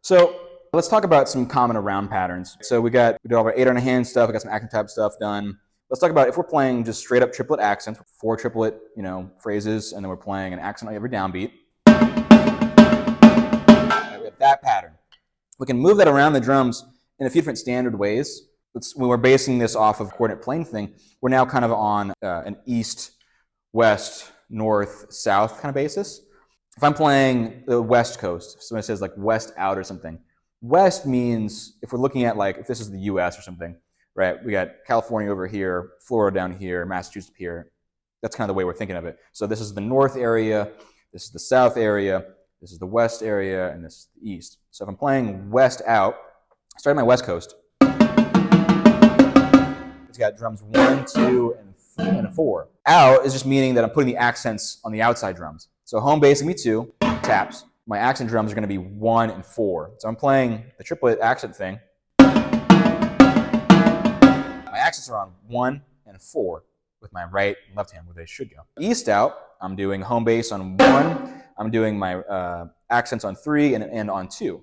So let's talk about some common around patterns. So we did all our 8 on a hand stuff. We got some accent type stuff done. Let's talk about if we're playing just straight up triplet accents, 4 triplet, phrases, and then we're playing an accent on every downbeat. Right, we have that pattern. We can move that around the drums in a few different standard ways. When we're basing this off of coordinate plane thing, we're now kind of on an east, west, north, south kind of basis. If I'm playing the West Coast, if someone says like west out or something, west means, if we're looking at like, if this is the US or something, right? We got California over here, Florida down here, Massachusetts here. That's kind of the way we're thinking of it. So this is the north area, this is the south area, this is the west area, and this is the east. So if I'm playing west out, starting my West Coast, it's got drums 1, 2, and 4. Out is just meaning that I'm putting the accents on the outside drums. So home bass is going to be 2 taps. My accent drums are going to be 1 and 4. So I'm playing the triplet accent thing. My accents are on 1 and 4 with my right and left hand where they should go. East out, I'm doing home bass on 1. I'm doing my accents on 3 and on 2.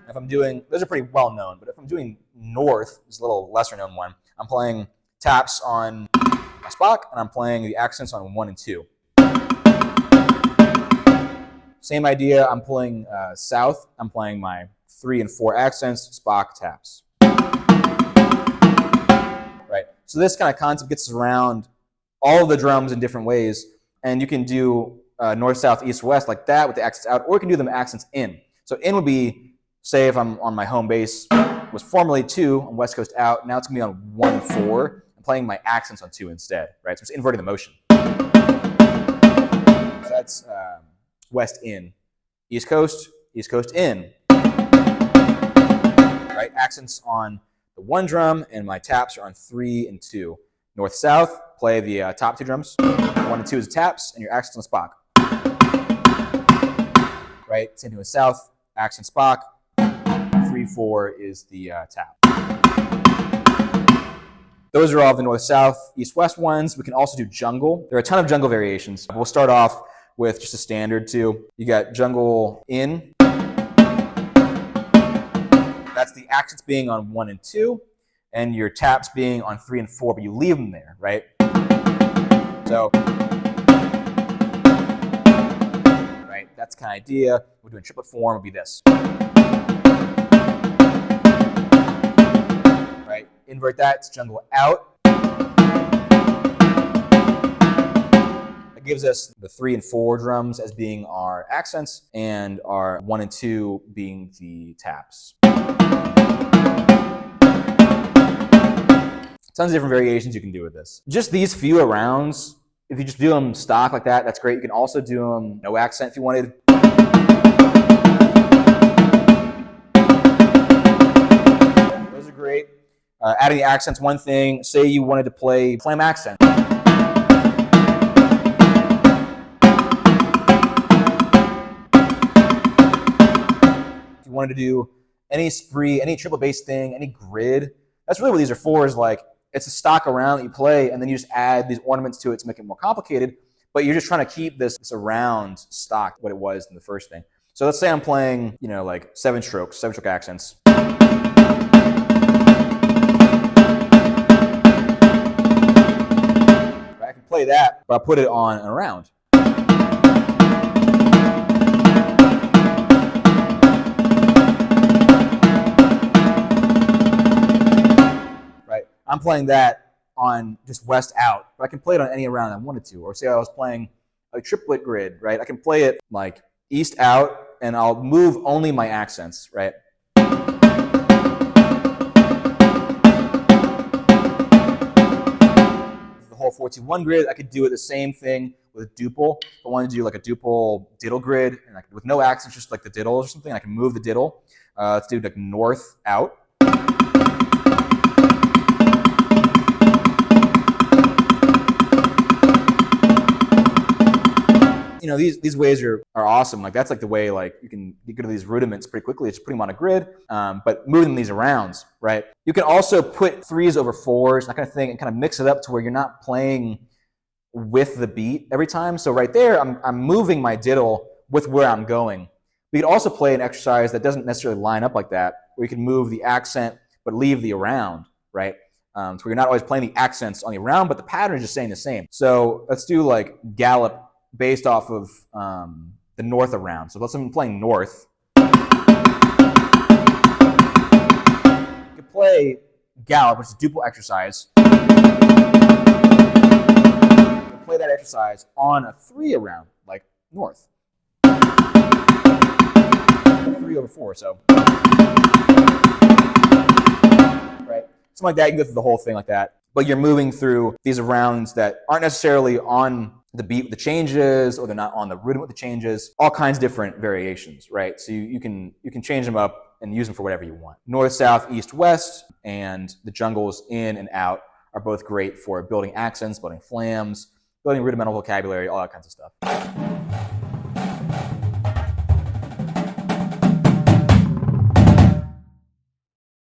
If I'm doing, those are pretty well known, but if I'm doing north, this is a little lesser known one, I'm playing taps on my Spock, and I'm playing the accents on 1 and 2. Same idea, I'm pulling south, I'm playing my 3 and 4 accents, Spock, taps. Right, so this kind of concept gets around all of the drums in different ways, and you can do north, south, east, west like that with the accents out, or you can do them accents in. So in would be, say if I'm on my home bass, was formerly 2 on West Coast out, now it's going to be on 1 and 4. I'm playing my accents on 2 instead, right? So it's inverting the motion. So that's west in. East Coast in. Right? Accents on the 1 drum, and my taps are on 3 and 2. North, south, play the top 2 drums. 1 and 2 is the taps, and your accents on the Spock. Right? Same thing with south, accent Spock. 3, 4 is the tap. Those are all the north, south, east, west ones. We can also do jungle. There are a ton of jungle variations. We'll start off with just a standard 2. You got jungle in. That's the accents being on 1 and 2, and your taps being on 3 and 4, but you leave them there, right? So, right, that's the kind of idea. We're doing triplet form, would be this. Right, invert that, it's jungle out. That gives us the 3 and 4 drums as being our accents, and our 1 and 2 being the taps. Tons of different variations you can do with this. Just these few rounds, if you just do them stock like that, that's great. You can also do them no accent if you wanted. Those are great. Adding the accents, one thing, say you wanted to play flam accent. If you wanted to do any spree, any triple bass thing, any grid, that's really what these are for, is like, it's a stock around that you play, and then you just add these ornaments to it to make it more complicated, but you're just trying to keep this around stock, what it was in the first thing. So let's say I'm playing, like 7 stroke accents. I can play that, but I'll put it on and around. I'm playing that on just west out, but I can play it on any round I wanted to. Or say I was playing a triplet grid, right? I can play it like east out, and I'll move only my accents, right? The whole 4-2-1 grid, I could do it the same thing with a duple. If I wanted to do like a duple diddle grid, and with no accents, just like the diddles or something, I can move the diddle. Let's do like north out. These ways are awesome. Like that's like the way like you can get rid of these rudiments pretty quickly. Just put them on a grid, but moving these around, right? You can also put 3s over 4s, that kind of thing, and kind of mix it up to where you're not playing with the beat every time. So right there, I'm moving my diddle with where I'm going. We could also play an exercise that doesn't necessarily line up like that, where you can move the accent but leave the around, right? So you're not always playing the accents on the around, but the pattern is just staying the same. So let's do like gallop based off of the north around. So let's say I'm playing north. You could play gallop, which is a duple exercise. You can play that exercise on a 3 around, like north. 3/4, so right, something like that. You can go through the whole thing like that, but you're moving through these rounds that aren't necessarily on the beat with the changes, or they're not on the rhythm with the changes. All kinds of different variations, right? So you can change them up and use them for whatever you want. North, south, east, west, and the jungles in and out are both great for building accents, building flams, building rudimental vocabulary, all that kinds of stuff.